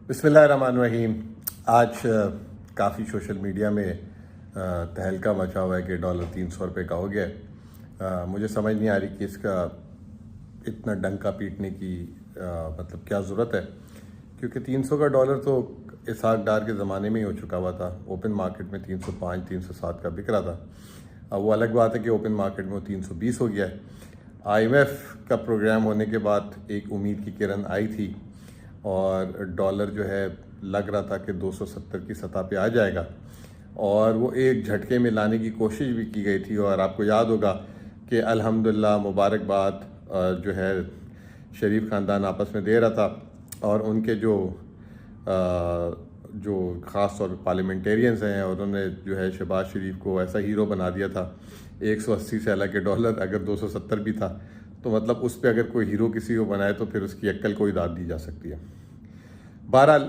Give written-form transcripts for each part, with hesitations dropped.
बिस्मिल्लाहिर्रहमानिर्रहीम। आज काफ़ी सोशल मीडिया में तहलका मचा हुआ है कि डॉलर 300 रुपये का हो गया है। मुझे समझ नहीं आ रही कि इसका इतना डंका पीटने की मतलब क्या ज़रूरत है, क्योंकि 300 का डॉलर तो इसहाक डार के ज़माने में ही हो चुका हुआ था। ओपन मार्केट में 305 307 का बिक रहा था। अब वो अलग बात है कि ओपन मार्केट में वो 320 हो गया है। IMF का प्रोग्राम होने के बाद एक उम्मीद की किरण आई थी और डॉलर जो है लग रहा था कि 270 की सतह पे आ जाएगा, और वो एक झटके में लाने की कोशिश भी की गई थी। और आपको याद होगा कि अल्हम्दुलिल्लाह मुबारकबाद जो है शरीफ ख़ानदान आपस में दे रहा था, और उनके जो ख़ास तौर पर पार्लियामेंटेरियंस हैं, और उन्होंने जो है शहबाज शरीफ को ऐसा हीरो बना दिया था। 180 से हालांकि डॉलर अगर 270 भी था तो मतलब उस पर अगर कोई हीरो किसी को बनाए तो फिर उसकी अक्ल को ही दाद दी जा सकती है। बहरहाल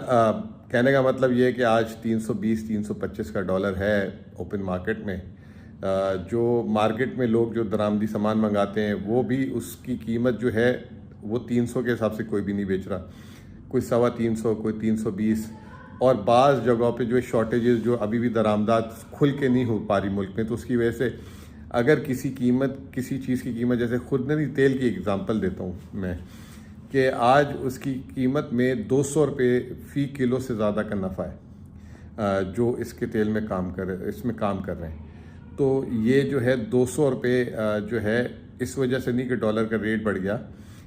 कहने का मतलब ये है कि आज 320 325 का डॉलर है ओपन मार्केट में। जो मार्केट में लोग जो दरामदी सामान मंगाते हैं वो भी उसकी कीमत जो है वो 300 के हिसाब से कोई भी नहीं बेच रहा। कोई 325, कोई 320, और बाज़ जगहों पे जो शॉर्टेजेस जो अभी भी दरामदात खुल के नहीं हो पा रही मुल्क में, तो उसकी वजह से अगर किसी चीज़ की कीमत, जैसे खुद नहीं तेल की एग्ज़ाम्पल देता हूँ मैं, कि आज उसकी कीमत में 200 रुपये फ़ी किलो से ज़्यादा का नफ़ा है जो इसके तेल में इसमें काम कर रहे हैं। तो ये जो है 200 रुपये जो है इस वजह से नहीं कि डॉलर का रेट बढ़ गया,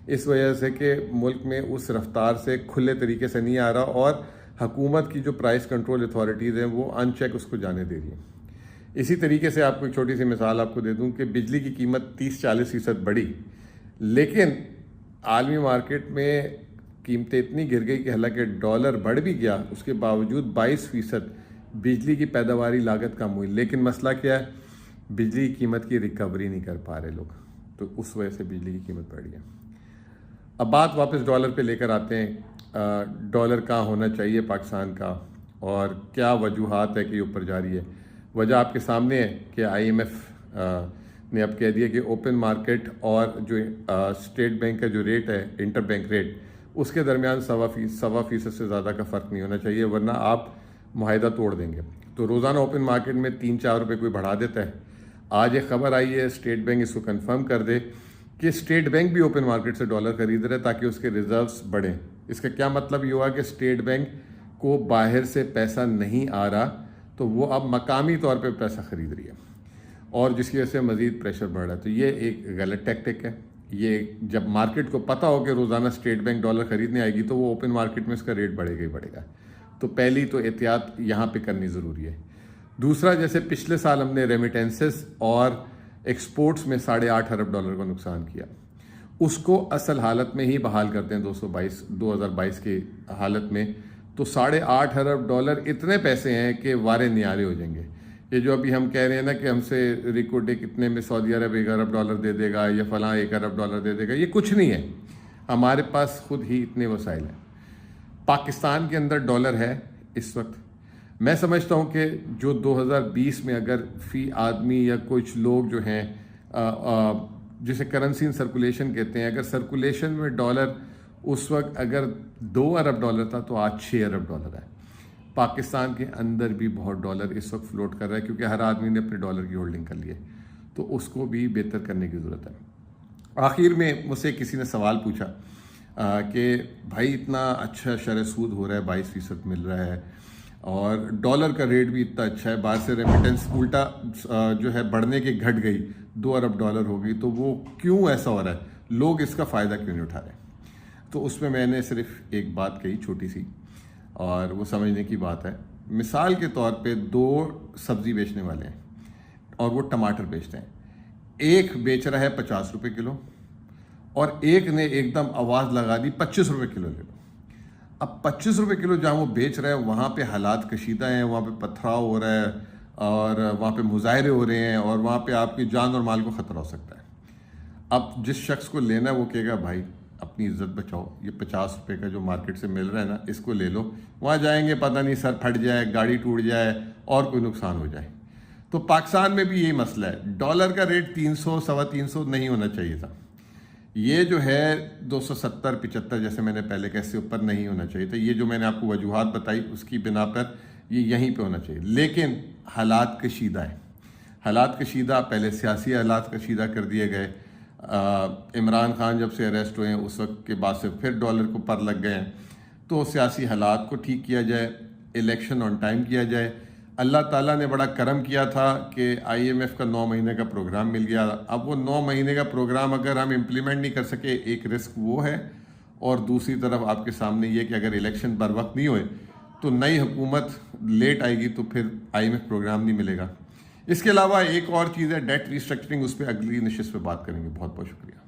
इस वजह से कि मुल्क में उस रफ्तार से खुले तरीके से नहीं आ रहा, और हुकूमत की जो प्राइस कंट्रोल अथॉरिटीज़ हैं वो अनचेक उसको जाने दे रही हैं। इसी तरीके से आपको एक छोटी सी मिसाल आपको दे दूं कि बिजली की कीमत 30-40% बढ़ी, लेकिन आलमी मार्केट में कीमतें इतनी गिर गई कि हालांकि डॉलर बढ़ भी गया, उसके बावजूद 22% बिजली की पैदावारी लागत कम हुई। लेकिन मसला क्या है, बिजली की कीमत की रिकवरी नहीं कर पा रहे लोग, तो उस वजह से बिजली की कीमत बढ़ गई। अब बात वापस डॉलर पे लेकर आते हैं। डॉलर कहाँ होना चाहिए पाकिस्तान का, और क्या वजूहात है कि ऊपर जा रही है। वजह आपके सामने है कि IMF ने अब कह दिया कि ओपन मार्केट और जो स्टेट बैंक का जो रेट है, इंटर बैंक रेट, उसके दरमियान 1.25% से ज़्यादा का फ़र्क नहीं होना चाहिए, वरना आप मुआहदा तोड़ देंगे। तो रोज़ाना ओपन मार्केट में 3-4 रुपये कोई बढ़ा देता है। आज एक ख़बर आई है, स्टेट बैंक इसको कंफर्म कर दे कि स्टेट बैंक भी ओपन मार्केट से डॉलर खरीद रहे ताकि उसके रिजर्व्स बढ़ें। इसका क्या मतलब ये हुआ कि स्टेट बैंक को बाहर से पैसा नहीं आ रहा, तो वो अब मकामी तौर पे पैसा ख़रीद रही है, और जिसकी वजह से मज़ीद प्रेशर बढ़ रहा है। तो ये एक गलत टैक्टिक है। ये जब मार्केट को पता हो कि रोज़ाना स्टेट बैंक डॉलर ख़रीदने आएगी तो वो ओपन मार्केट में इसका रेट बढ़ेगा ही बढ़ेगा। तो पहली तो एहतियात यहाँ पे करनी ज़रूरी है। दूसरा, जैसे पिछले साल हमने रेमिटेंसेस और एक्सपोर्ट्स में 8.5 अरब डॉलर का नुकसान किया, उसको असल हालत में ही बहाल करते हैं 2022 की हालत में, तो 8.5 अरब डॉलर इतने पैसे हैं कि वारे न्यारे हो जाएंगे। ये जो अभी हम कह रहे हैं ना कि हमसे रिको डे कितने में सऊदी अरब 1 अरब डॉलर दे देगा या फलां 1 अरब डॉलर दे देगा, ये कुछ नहीं है। हमारे पास खुद ही इतने वसाइल हैं। पाकिस्तान के अंदर डॉलर है इस वक्त। मैं समझता हूँ कि जो 2020 में अगर फ़ी आदमी या कुछ लोग जो हैं जिसे करेंसी इन सर्कुलेशन कहते हैं, अगर सर्कुलेशन में डॉलर उस वक्त अगर 2 अरब डॉलर था तो आज 6 अरब डॉलर है। पाकिस्तान के अंदर भी बहुत डॉलर इस वक्त फ्लोट कर रहा है, क्योंकि हर आदमी ने अपने डॉलर की होल्डिंग कर ली है, तो उसको भी बेहतर करने की ज़रूरत है। आखिर में मुझसे किसी ने सवाल पूछा कि भाई इतना अच्छा शरह सूद हो रहा है, 22% मिल रहा है, और डॉलर का रेट भी इतना अच्छा है, बाहर से रेमिटेंस उल्टा जो है बढ़ने की घट गई, 2 अरब डॉलर हो गई, तो वो क्यों ऐसा हो रहा है, लोग इसका फ़ायदा क्यों नहीं उठा रहे। तो उसमें मैंने सिर्फ एक बात कही छोटी सी, और वो समझने की बात है। मिसाल के तौर पे 2 सब्ज़ी बेचने वाले हैं और वो टमाटर बेचते हैं। एक बेच रहा है 50 रुपये किलो, और एक ने एकदम आवाज़ लगा दी 25 रुपये किलो ले लो। अब 25 रुपये किलो जहाँ वो बेच रहे हैं वहाँ पे हालात कशीदा हैं, वहाँ पे पथराव हो रहा है, और वहाँ पे मुजाहरे हो रहे हैं, और वहाँ पे आपकी जान और माल को ख़तरा हो सकता है। अब जिस शख्स को लेना है वो कहेगा भाई अपनी इज्जत बचाओ, ये 50 रुपये का जो मार्केट से मिल रहा है ना, इसको ले लो। वहाँ जाएंगे पता नहीं सर फट जाए, गाड़ी टूट जाए, और कोई नुकसान हो जाए। तो पाकिस्तान में भी यही मसला है। डॉलर का रेट 300 325 नहीं होना चाहिए था। یہ جو ہے 270-75 جیسے میں نے پہلے کہا اس سے اوپر نہیں ہونا چاہیے تھا. یہ جو میں نے آپ کو وجوہات بتائی اس کی بنا پر یہ یہیں پہ ہونا چاہیے. لیکن حالات کشیدہ ہیں. حالات کشیدہ، پہلے سیاسی حالات کشیدہ کر دیے گئے. عمران خان جب سے اریسٹ ہوئے ہیں اس وقت کے بعد سے پھر ڈالر کو پر لگ گئے ہیں. تو سیاسی حالات کو ٹھیک کیا جائے، الیکشن آن ٹائم کیا جائے. اللہ تعالیٰ نے بڑا کرم کیا تھا کہ آئی ایم ایف کا 9 مہینے کا پروگرام مل گیا. اب وہ 9 مہینے کا پروگرام اگر ہم امپلیمنٹ نہیں کر سکے، ایک رسک وہ ہے، اور دوسری طرف آپ کے سامنے یہ کہ اگر الیکشن بر وقت نہیں ہوئے تو نئی حکومت لیٹ آئے گی تو پھر آئی ایم ایف پروگرام نہیں ملے گا. اس کے علاوہ ایک اور چیز ہے ڈیٹ ریسٹرکچرنگ، اس پہ اگلی نشست پہ بات کریں گے. بہت بہت شکریہ.